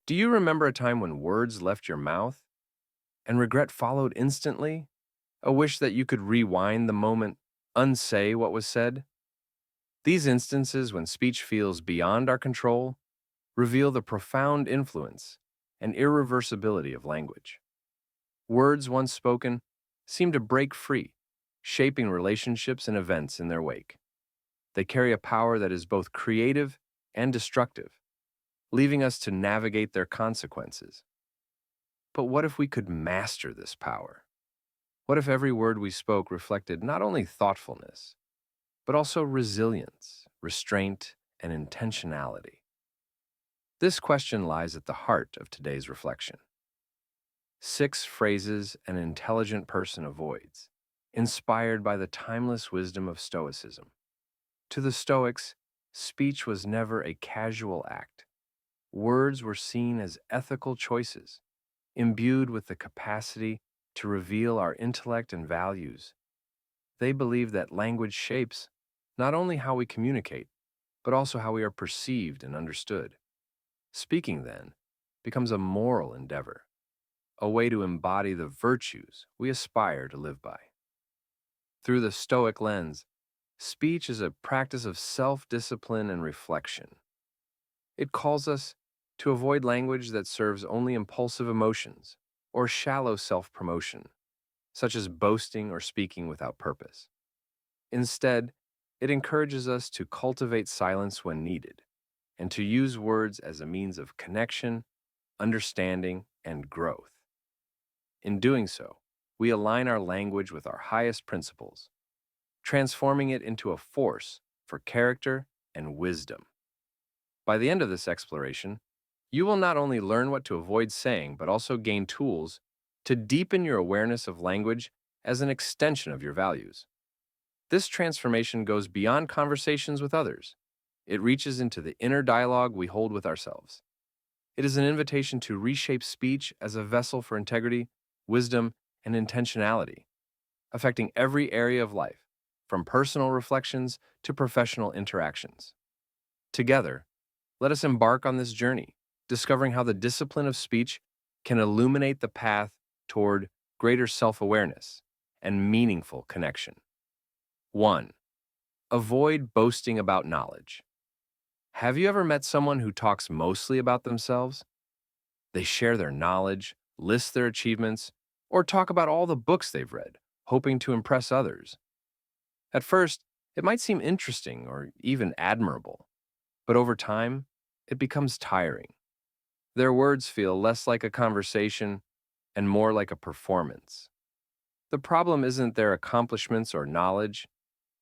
Do you remember a time when words left your mouth and regret followed instantly? A wish that you could rewind the moment, unsay what was said? These instances, when speech feels beyond our control, reveal the profound influence and irreversibility of language. Words once spoken seem to break free, shaping relationships and events in their wake. They carry a power that is both creative and destructive, leaving us to navigate their consequences. But what if we could master this power? What if every word we spoke reflected not only thoughtfulness, but also resilience, restraint, and intentionality? This question lies at the heart of today's reflection. 6 phrases an intelligent person avoids, inspired by the timeless wisdom of Stoicism. To the Stoics, speech was never a casual act. Words were seen as ethical choices, imbued with the capacity to reveal our intellect and values. They believe that language shapes not only how we communicate, but also how we are perceived and understood. Speaking, then, becomes a moral endeavor, a way to embody the virtues we aspire to live by. Through the Stoic lens, speech is a practice of self-discipline and reflection. It calls us to avoid language that serves only impulsive emotions or shallow self-promotion, such as boasting or speaking without purpose. Instead, it encourages us to cultivate silence when needed and to use words as a means of connection, understanding, and growth. In doing so, we align our language with our highest principles, transforming it into a force for character and wisdom. By the end of this exploration, you will not only learn what to avoid saying, but also gain tools to deepen your awareness of language as an extension of your values. This transformation goes beyond conversations with others. It reaches into the inner dialogue we hold with ourselves. It is an invitation to reshape speech as a vessel for integrity, wisdom, and intentionality, affecting every area of life, from personal reflections to professional interactions. Together, let us embark on this journey, discovering how the discipline of speech can illuminate the path toward greater self-awareness and meaningful connection. 1. Avoid boasting about knowledge. Have you ever met someone who talks mostly about themselves? They share their knowledge, list their achievements, or talk about all the books they've read, hoping to impress others. At first, it might seem interesting or even admirable, but over time, it becomes tiring. Their words feel less like a conversation and more like a performance. The problem isn't their accomplishments or knowledge,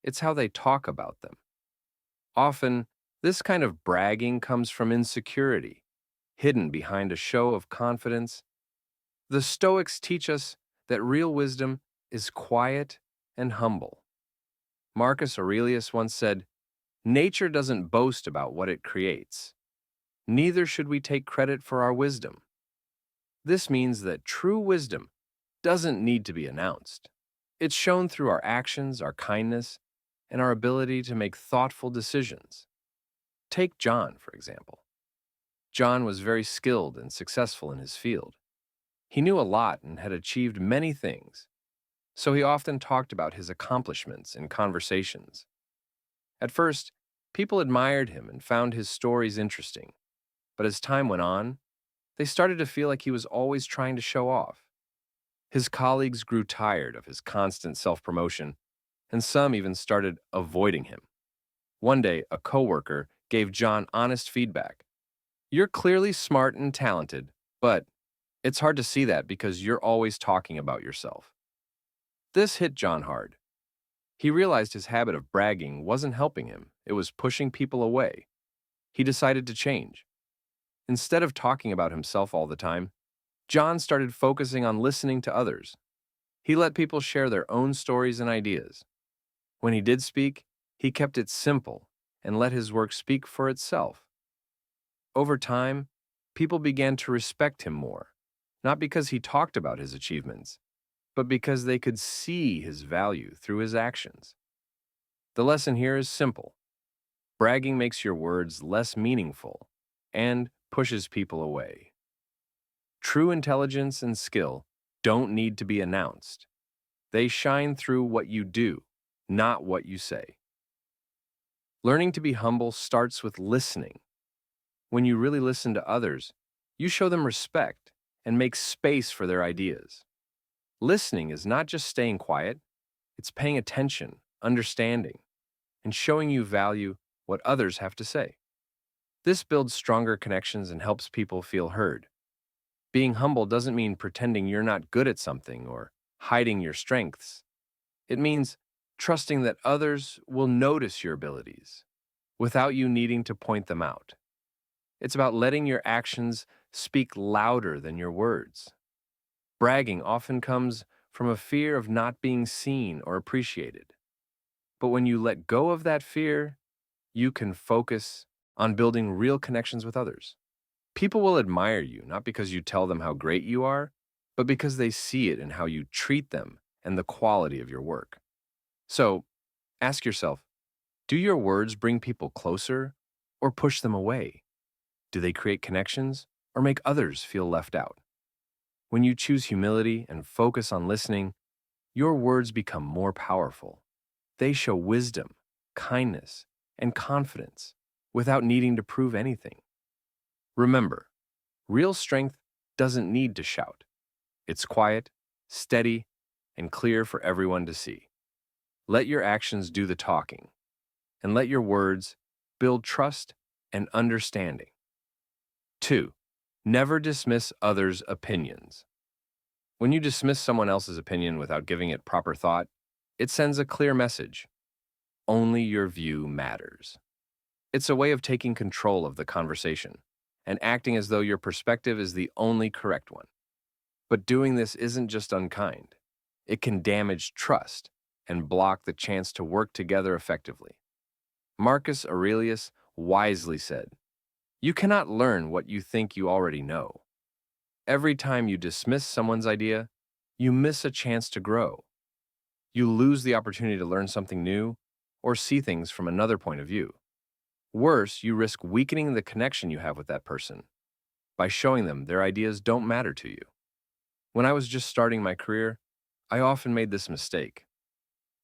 it's how they talk about them. Often, this kind of bragging comes from insecurity, hidden behind a show of confidence. The Stoics teach us that real wisdom is quiet and humble. Marcus Aurelius once said, "Nature doesn't boast about what it creates. Neither should we take credit for our wisdom." This means that true wisdom doesn't need to be announced. It's shown through our actions, our kindness, and our ability to make thoughtful decisions. Take John, for example. John was very skilled and successful in his field. He knew a lot and had achieved many things, so he often talked about his accomplishments in conversations. At first, people admired him and found his stories interesting, but as time went on, they started to feel like he was always trying to show off. His colleagues grew tired of his constant self-promotion, and some even started avoiding him. One day, a coworker gave John honest feedback. "You're clearly smart and talented, but it's hard to see that because you're always talking about yourself." This hit John hard. He realized his habit of bragging wasn't helping him, it was pushing people away. He decided to change. Instead of talking about himself all the time, John started focusing on listening to others. He let people share their own stories and ideas. When he did speak, he kept it simple and let his work speak for itself. Over time, people began to respect him more, not because he talked about his achievements, but because they could see his value through his actions. The lesson here is simple. Bragging makes your words less meaningful and pushes people away. True intelligence and skill don't need to be announced. They shine through what you do, not what you say. Learning to be humble starts with listening. When you really listen to others, you show them respect and make space for their ideas. Listening is not just staying quiet, it's paying attention, understanding, and showing you value what others have to say. This builds stronger connections and helps people feel heard. Being humble doesn't mean pretending you're not good at something or hiding your strengths. It means trusting that others will notice your abilities without you needing to point them out. It's about letting your actions speak louder than your words. Bragging often comes from a fear of not being seen or appreciated. But when you let go of that fear, you can focus on building real connections with others. People will admire you not because you tell them how great you are, but because they see it in how you treat them and the quality of your work. So, ask yourself, do your words bring people closer or push them away? Do they create connections or make others feel left out? When you choose humility and focus on listening, your words become more powerful. They show wisdom, kindness, and confidence without needing to prove anything. Remember, real strength doesn't need to shout. It's quiet, steady, and clear for everyone to see. Let your actions do the talking, and let your words build trust and understanding. 2. Never dismiss others' opinions. When you dismiss someone else's opinion without giving it proper thought, it sends a clear message. Only your view matters. It's a way of taking control of the conversation and acting as though your perspective is the only correct one. But doing this isn't just unkind. It can damage trust and block the chance to work together effectively. Marcus Aurelius wisely said, "You cannot learn what you think you already know." Every time you dismiss someone's idea, you miss a chance to grow. You lose the opportunity to learn something new or see things from another point of view. Worse, you risk weakening the connection you have with that person by showing them their ideas don't matter to you. When I was just starting my career, I often made this mistake.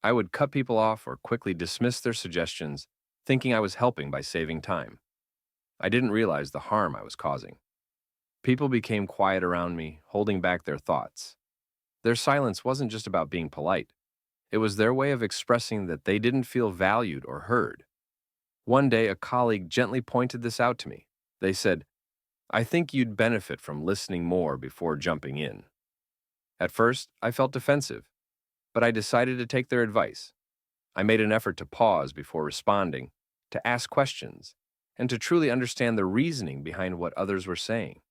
I would cut people off or quickly dismiss their suggestions, thinking I was helping by saving time. I didn't realize the harm I was causing. People became quiet around me, holding back their thoughts. Their silence wasn't just about being polite. It was their way of expressing that they didn't feel valued or heard. One day, a colleague gently pointed this out to me. They said, "I think you'd benefit from listening more before jumping in." At first, I felt defensive, but I decided to take their advice. I made an effort to pause before responding, to ask questions, and to truly understand the reasoning behind what others were saying.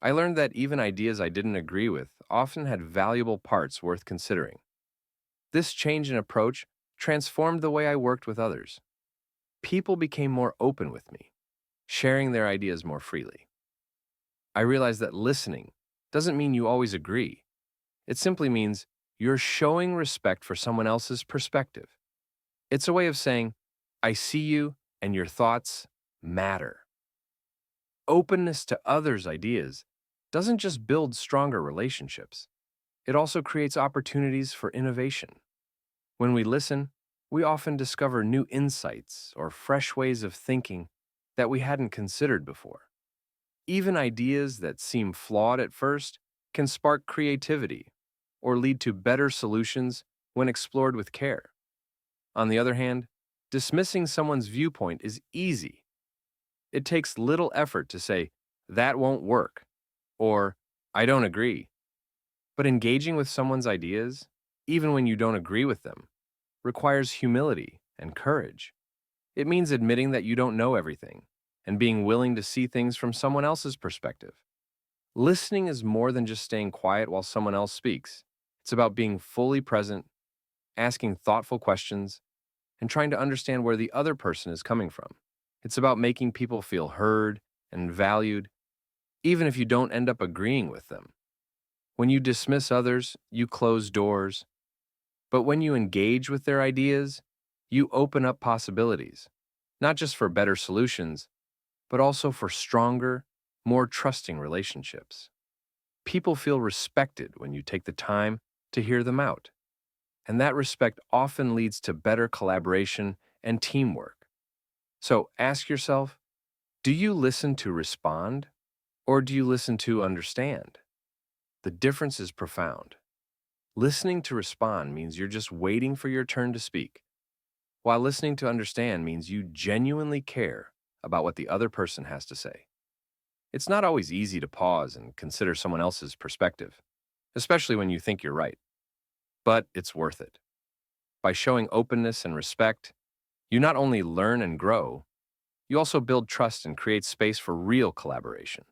I learned that even ideas I didn't agree with often had valuable parts worth considering. This change in approach transformed the way I worked with others. People became more open with me, sharing their ideas more freely. I realized that listening doesn't mean you always agree. It simply means you're showing respect for someone else's perspective. It's a way of saying, "I see you and your thoughts matter." Openness to others' ideas doesn't just build stronger relationships, it also creates opportunities for innovation. When we listen, we often discover new insights or fresh ways of thinking that we hadn't considered before. Even ideas that seem flawed at first can spark creativity or lead to better solutions when explored with care. On the other hand, dismissing someone's viewpoint is easy. It takes little effort to say, "That won't work," or "I don't agree." But engaging with someone's ideas, even when you don't agree with them, requires humility and courage. It means admitting that you don't know everything and being willing to see things from someone else's perspective. Listening is more than just staying quiet while someone else speaks. It's about being fully present, asking thoughtful questions, and trying to understand where the other person is coming from. It's about making people feel heard and valued, even if you don't end up agreeing with them. When you dismiss others, you close doors. But when you engage with their ideas, you open up possibilities, not just for better solutions, but also for stronger, more trusting relationships. People feel respected when you take the time to hear them out, and that respect often leads to better collaboration and teamwork. So ask yourself, do you listen to respond or do you listen to understand? The difference is profound. Listening to respond means you're just waiting for your turn to speak, while listening to understand means you genuinely care about what the other person has to say. It's not always easy to pause and consider someone else's perspective, especially when you think you're right, but it's worth it. By showing openness and respect, you not only learn and grow, you also build trust and create space for real collaboration.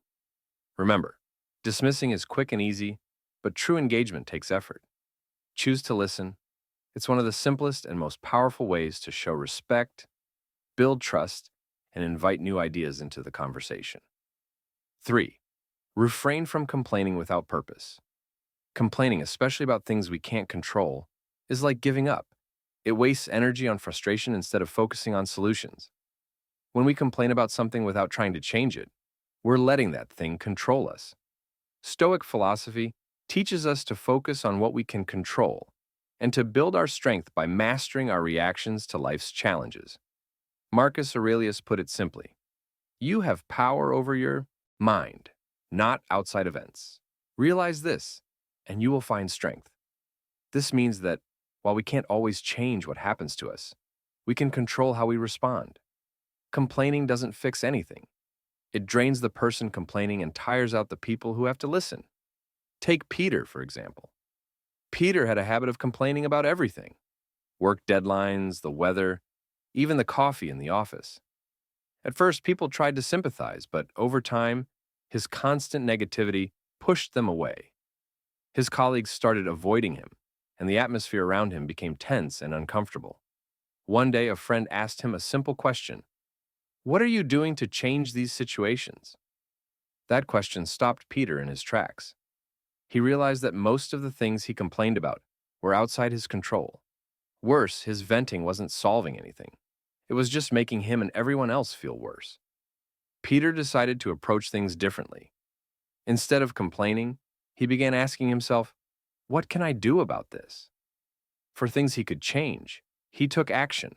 Remember, dismissing is quick and easy, but true engagement takes effort. Choose to listen. It's one of the simplest and most powerful ways to show respect, build trust, and invite new ideas into the conversation. 3. Refrain from complaining without purpose. Complaining, especially about things we can't control, is like giving up. It wastes energy on frustration instead of focusing on solutions. When we complain about something without trying to change it, we're letting that thing control us. Stoic philosophy teaches us to focus on what we can control and to build our strength by mastering our reactions to life's challenges. Marcus Aurelius put it simply, you have power over your mind, not outside events. Realize this, and you will find strength. This means that while we can't always change what happens to us, we can control how we respond. Complaining doesn't fix anything. It drains the person complaining and tires out the people who have to listen. Take Peter, for example. Peter had a habit of complaining about everything: work deadlines, the weather, even the coffee in the office. At first, people tried to sympathize, but over time, his constant negativity pushed them away. His colleagues started avoiding him, and the atmosphere around him became tense and uncomfortable. One day, a friend asked him a simple question: what are you doing to change these situations? That question stopped Peter in his tracks. He realized that most of the things he complained about were outside his control. Worse, his venting wasn't solving anything. It was just making him and everyone else feel worse. Peter decided to approach things differently. Instead of complaining, he began asking himself, what can I do about this? For things he could change, he took action.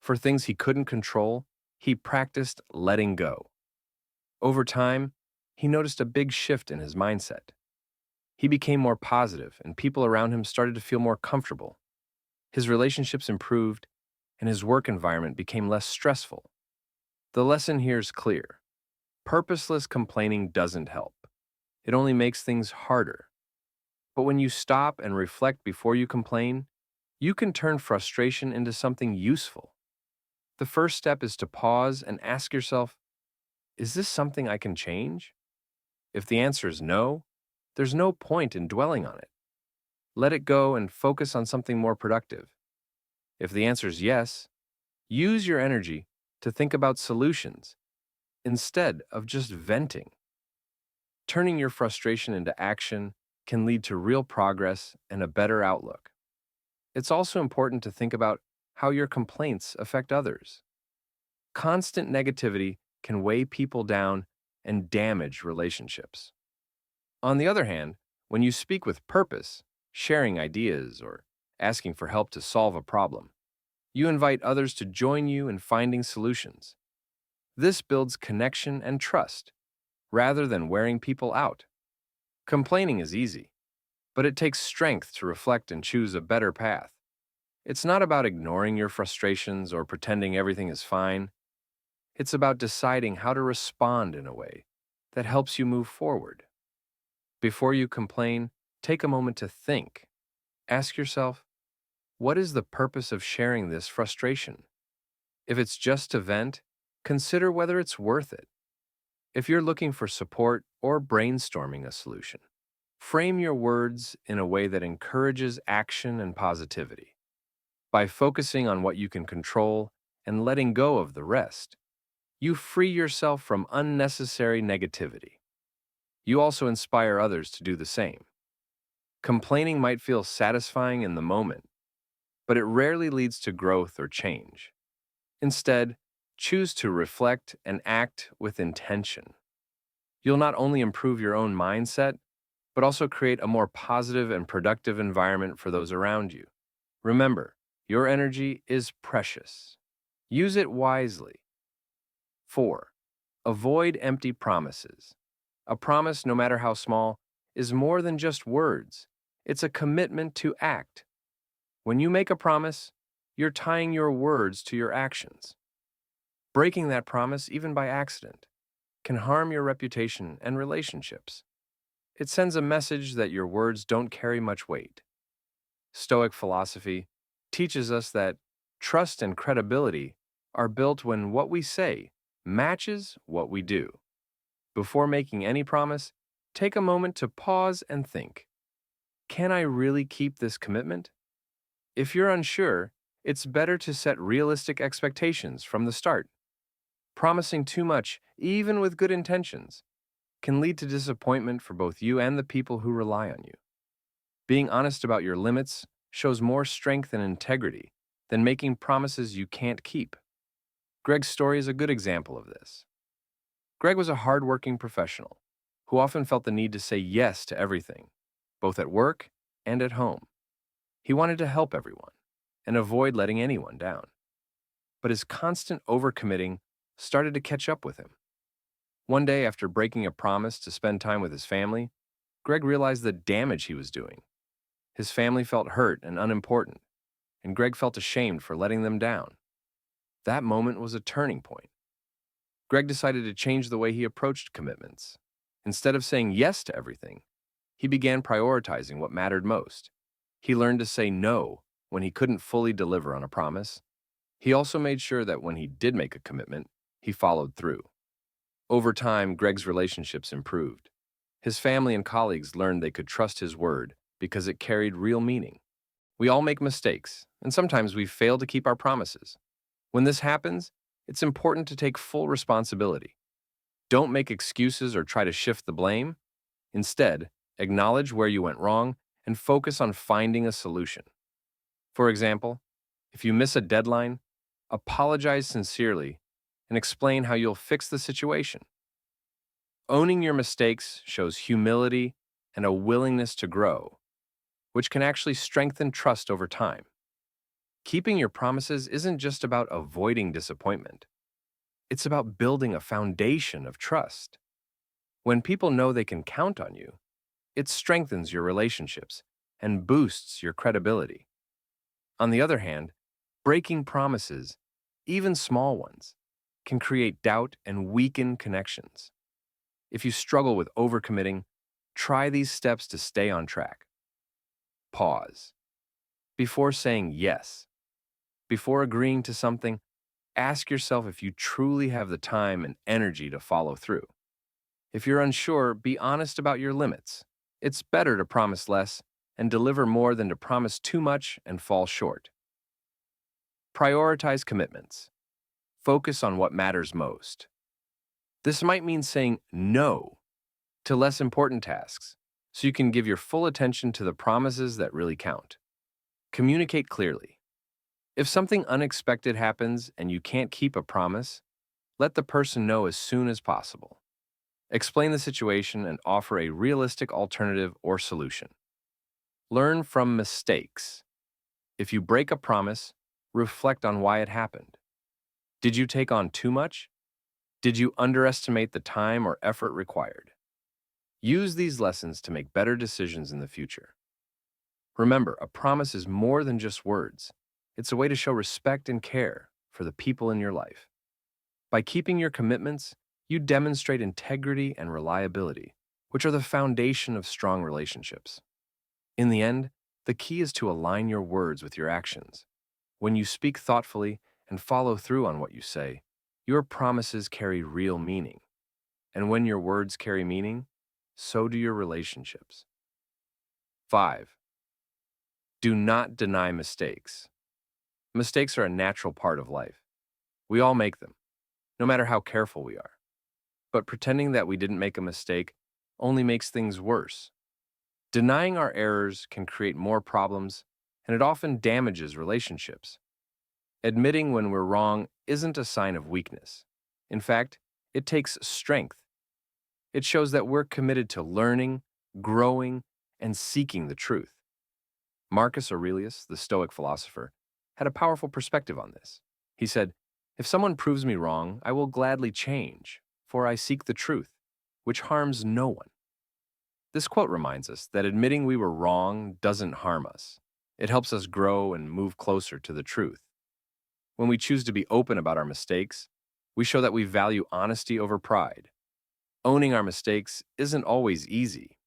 For things he couldn't control, he practiced letting go. Over time, he noticed a big shift in his mindset. He became more positive, and people around him started to feel more comfortable. His relationships improved, and his work environment became less stressful. The lesson here is clear. Purposeless complaining doesn't help. It only makes things harder. But when you stop and reflect before you complain, you can turn frustration into something useful. The first step is to pause and ask yourself, is this something I can change? If the answer is no, there's no point in dwelling on it. Let it go and focus on something more productive. If the answer is yes, use your energy to think about solutions instead of just venting. Turning your frustration into action can lead to real progress and a better outlook. It's also important to think about how your complaints affect others. Constant negativity can weigh people down and damage relationships. On the other hand, when you speak with purpose, sharing ideas, or asking for help to solve a problem, you invite others to join you in finding solutions. This builds connection and trust, rather than wearing people out. Complaining is easy, but it takes strength to reflect and choose a better path. It's not about ignoring your frustrations or pretending everything is fine. It's about deciding how to respond in a way that helps you move forward. Before you complain, take a moment to think. Ask yourself, what is the purpose of sharing this frustration? If it's just to vent, consider whether it's worth it. If you're looking for support or brainstorming a solution, frame your words in a way that encourages action and positivity. By focusing on what you can control and letting go of the rest, you free yourself from unnecessary negativity. You also inspire others to do the same. Complaining might feel satisfying in the moment, but it rarely leads to growth or change. Instead, choose to reflect and act with intention. You'll not only improve your own mindset, but also create a more positive and productive environment for those around you. Remember, your energy is precious. Use it wisely. 4. Avoid empty promises. A promise, no matter how small, is more than just words. It's a commitment to act. When you make a promise, you're tying your words to your actions. Breaking that promise, even by accident, can harm your reputation and relationships. It sends a message that your words don't carry much weight. Stoic philosophy teaches us that trust and credibility are built when what we say matches what we do. Before making any promise, take a moment to pause and think. Can I really keep this commitment? If you're unsure, it's better to set realistic expectations from the start. Promising too much, even with good intentions, can lead to disappointment for both you and the people who rely on you. Being honest about your limits shows more strength and integrity than making promises you can't keep. Greg's story is a good example of this. Greg was a hardworking professional who often felt the need to say yes to everything, both at work and at home. He wanted to help everyone and avoid letting anyone down. But his constant overcommitting started to catch up with him. One day, after breaking a promise to spend time with his family, Greg realized the damage he was doing. His family felt hurt and unimportant, and Greg felt ashamed for letting them down. That moment was a turning point. Greg decided to change the way he approached commitments. Instead of saying yes to everything, he began prioritizing what mattered most. He learned to say no when he couldn't fully deliver on a promise. He also made sure that when he did make a commitment, he followed through. Over time, Greg's relationships improved. His family and colleagues learned they could trust his word because it carried real meaning. We all make mistakes, and sometimes we fail to keep our promises. When this happens, it's important to take full responsibility. Don't make excuses or try to shift the blame. Instead, acknowledge where you went wrong and focus on finding a solution. For example, if you miss a deadline, apologize sincerely and explain how you'll fix the situation. Owning your mistakes shows humility and a willingness to grow, which can actually strengthen trust over time. Keeping your promises isn't just about avoiding disappointment. It's about building a foundation of trust. When people know they can count on you, it strengthens your relationships and boosts your credibility. On the other hand, breaking promises, even small ones, can create doubt and weaken connections. If you struggle with overcommitting, try these steps to stay on track. Pause. Before saying yes, before agreeing to something, ask yourself if you truly have the time and energy to follow through. If you're unsure, be honest about your limits. It's better to promise less and deliver more than to promise too much and fall short. Prioritize commitments. Focus on what matters most. This might mean saying no to less important tasks so you can give your full attention to the promises that really count. Communicate clearly. If something unexpected happens and you can't keep a promise, let the person know as soon as possible. Explain the situation and offer a realistic alternative or solution. Learn from mistakes. If you break a promise, reflect on why it happened. Did you take on too much? Did you underestimate the time or effort required? Use these lessons to make better decisions in the future. Remember, a promise is more than just words. It's a way to show respect and care for the people in your life. By keeping your commitments, you demonstrate integrity and reliability, which are the foundation of strong relationships. In the end, the key is to align your words with your actions. When you speak thoughtfully and follow through on what you say, your promises carry real meaning. And when your words carry meaning, so do your relationships. 5. Do not deny mistakes. Mistakes are a natural part of life. We all make them, no matter how careful we are. But pretending that we didn't make a mistake only makes things worse. Denying our errors can create more problems, and it often damages relationships. Admitting when we're wrong isn't a sign of weakness. In fact, it takes strength. It shows that we're committed to learning, growing, and seeking the truth. Marcus Aurelius, the Stoic philosopher, had a powerful perspective on this. He said, "If someone proves me wrong, I will gladly change, for I seek the truth, which harms no one." This quote reminds us that admitting we were wrong doesn't harm us. It helps us grow and move closer to the truth. When we choose to be open about our mistakes, we show that we value honesty over pride. Owning our mistakes isn't always easy.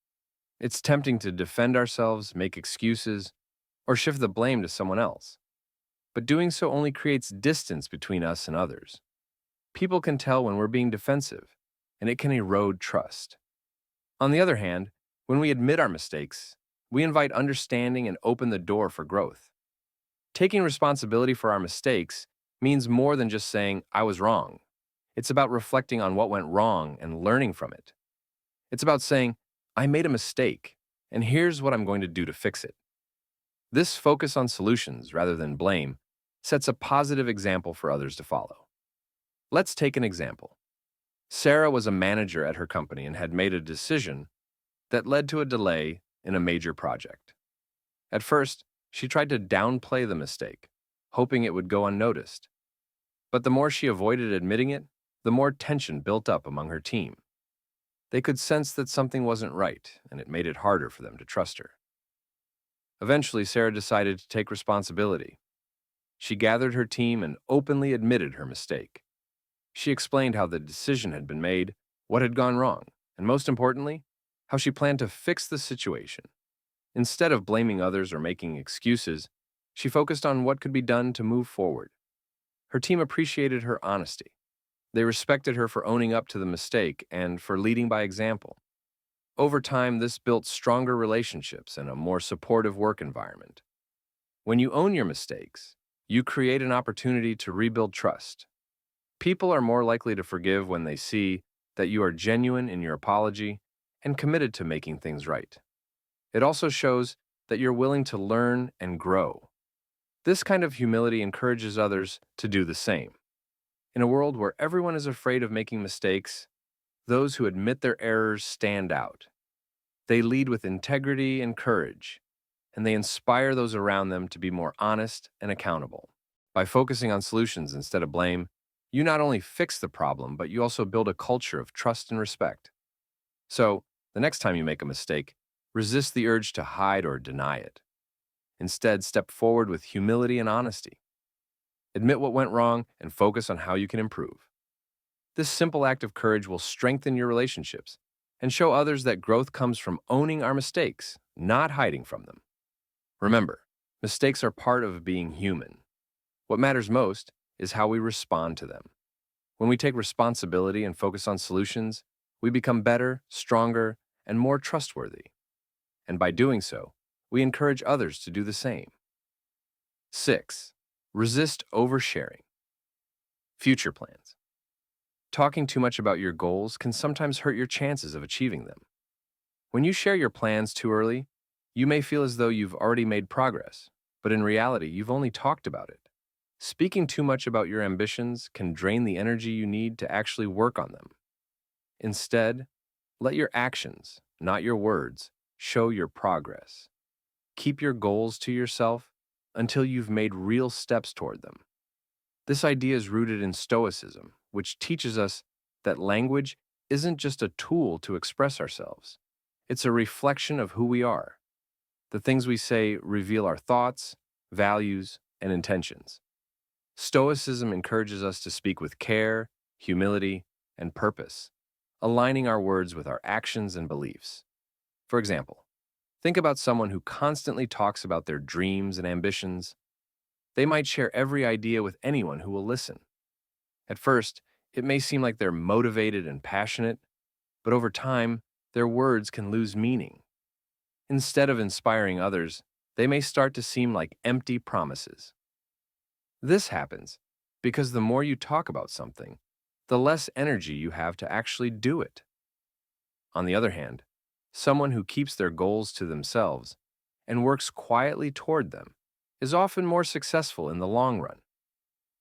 It's tempting to defend ourselves, make excuses, or shift the blame to someone else. But doing so only creates distance between us and others. People can tell when we're being defensive, and it can erode trust. On the other hand, when we admit our mistakes, we invite understanding and open the door for growth. Taking responsibility for our mistakes means more than just saying, "I was wrong." It's about reflecting on what went wrong and learning from it. It's about saying, "I made a mistake, and here's what I'm going to do to fix it." This focus on solutions rather than blame sets a positive example for others to follow. Let's take an example. Sarah was a manager at her company and had made a decision that led to a delay in a major project. At first, she tried to downplay the mistake, hoping it would go unnoticed. But the more she avoided admitting it, the more tension built up among her team. They could sense that something wasn't right, and it made it harder for them to trust her. Eventually, Sarah decided to take responsibility. She gathered her team and openly admitted her mistake. She explained how the decision had been made, what had gone wrong, and most importantly, how she planned to fix the situation. Instead of blaming others or making excuses, she focused on what could be done to move forward. Her team appreciated her honesty. They respected her for owning up to the mistake and for leading by example. Over time, this built stronger relationships and a more supportive work environment. When you own your mistakes, you create an opportunity to rebuild trust. People are more likely to forgive when they see that you are genuine in your apology and committed to making things right. It also shows that you're willing to learn and grow. This kind of humility encourages others to do the same. In a world where everyone is afraid of making mistakes, those who admit their errors stand out. They lead with integrity and courage, and they inspire those around them to be more honest and accountable. By focusing on solutions instead of blame, you not only fix the problem, but you also build a culture of trust and respect. So, the next time you make a mistake, resist the urge to hide or deny it. Instead, step forward with humility and honesty. Admit what went wrong and focus on how you can improve. This simple act of courage will strengthen your relationships and show others that growth comes from owning our mistakes, not hiding from them. Remember, mistakes are part of being human. What matters most is how we respond to them. When we take responsibility and focus on solutions, we become better, stronger, and more trustworthy. And by doing so, we encourage others to do the same. 6. Resist oversharing. Future plans. Talking too much about your goals can sometimes hurt your chances of achieving them. When you share your plans too early, you may feel as though you've already made progress, but in reality, you've only talked about it. Speaking too much about your ambitions can drain the energy you need to actually work on them. Instead, let your actions, not your words, show your progress. Keep your goals to yourself until you've made real steps toward them. This idea is rooted in Stoicism, which teaches us that language isn't just a tool to express ourselves. It's a reflection of who we are. The things we say reveal our thoughts, values, and intentions. Stoicism encourages us to speak with care, humility, and purpose, aligning our words with our actions and beliefs. For example, think about someone who constantly talks about their dreams and ambitions. They might share every idea with anyone who will listen. At first, it may seem like they're motivated and passionate, but over time, their words can lose meaning. Instead of inspiring others, they may start to seem like empty promises. This happens because the more you talk about something, the less energy you have to actually do it. On the other hand, someone who keeps their goals to themselves and works quietly toward them is often more successful in the long run.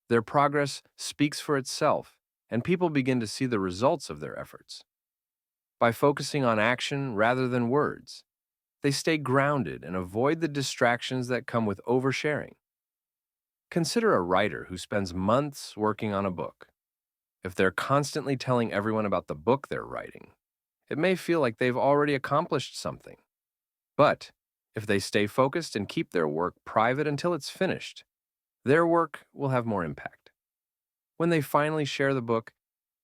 Their progress speaks for itself, and people begin to see the results of their efforts. By focusing on action rather than words, they stay grounded and avoid the distractions that come with oversharing. Consider a writer who spends months working on a book. If they're constantly telling everyone about the book they're writing, it may feel like they've already accomplished something. But if they stay focused and keep their work private until it's finished, their work will have more impact. When they finally share the book,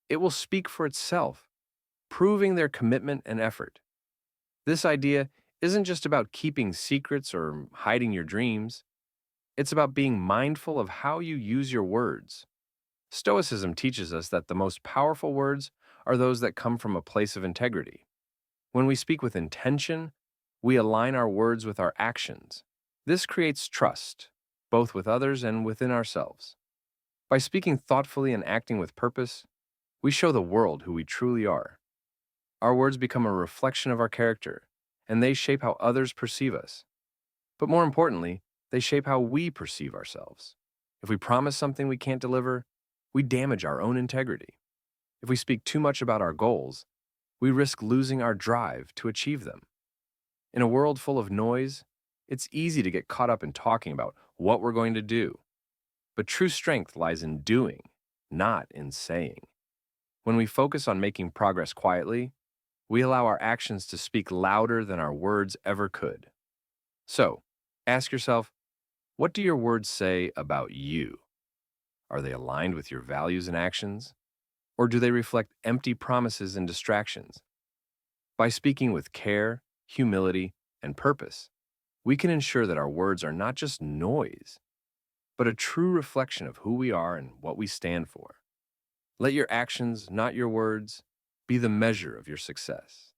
it will speak for itself, proving their commitment and effort. This idea isn't just about keeping secrets or hiding your dreams, it's about being mindful of how you use your words. Stoicism teaches us that the most powerful words are those that come from a place of integrity. When we speak with intention, we align our words with our actions. This creates trust, both with others and within ourselves. By speaking thoughtfully and acting with purpose, we show the world who we truly are. Our words become a reflection of our character, and they shape how others perceive us. But more importantly, they shape how we perceive ourselves. If we promise something we can't deliver, we damage our own integrity. If we speak too much about our goals, we risk losing our drive to achieve them. In a world full of noise, it's easy to get caught up in talking about what we're going to do. But true strength lies in doing, not in saying. When we focus on making progress quietly, we allow our actions to speak louder than our words ever could. So, ask yourself, what do your words say about you? Are they aligned with your values and actions? Or do they reflect empty promises and distractions? By speaking with care, humility, and purpose, we can ensure that our words are not just noise, but a true reflection of who we are and what we stand for. Let your actions, not your words, be the measure of your success.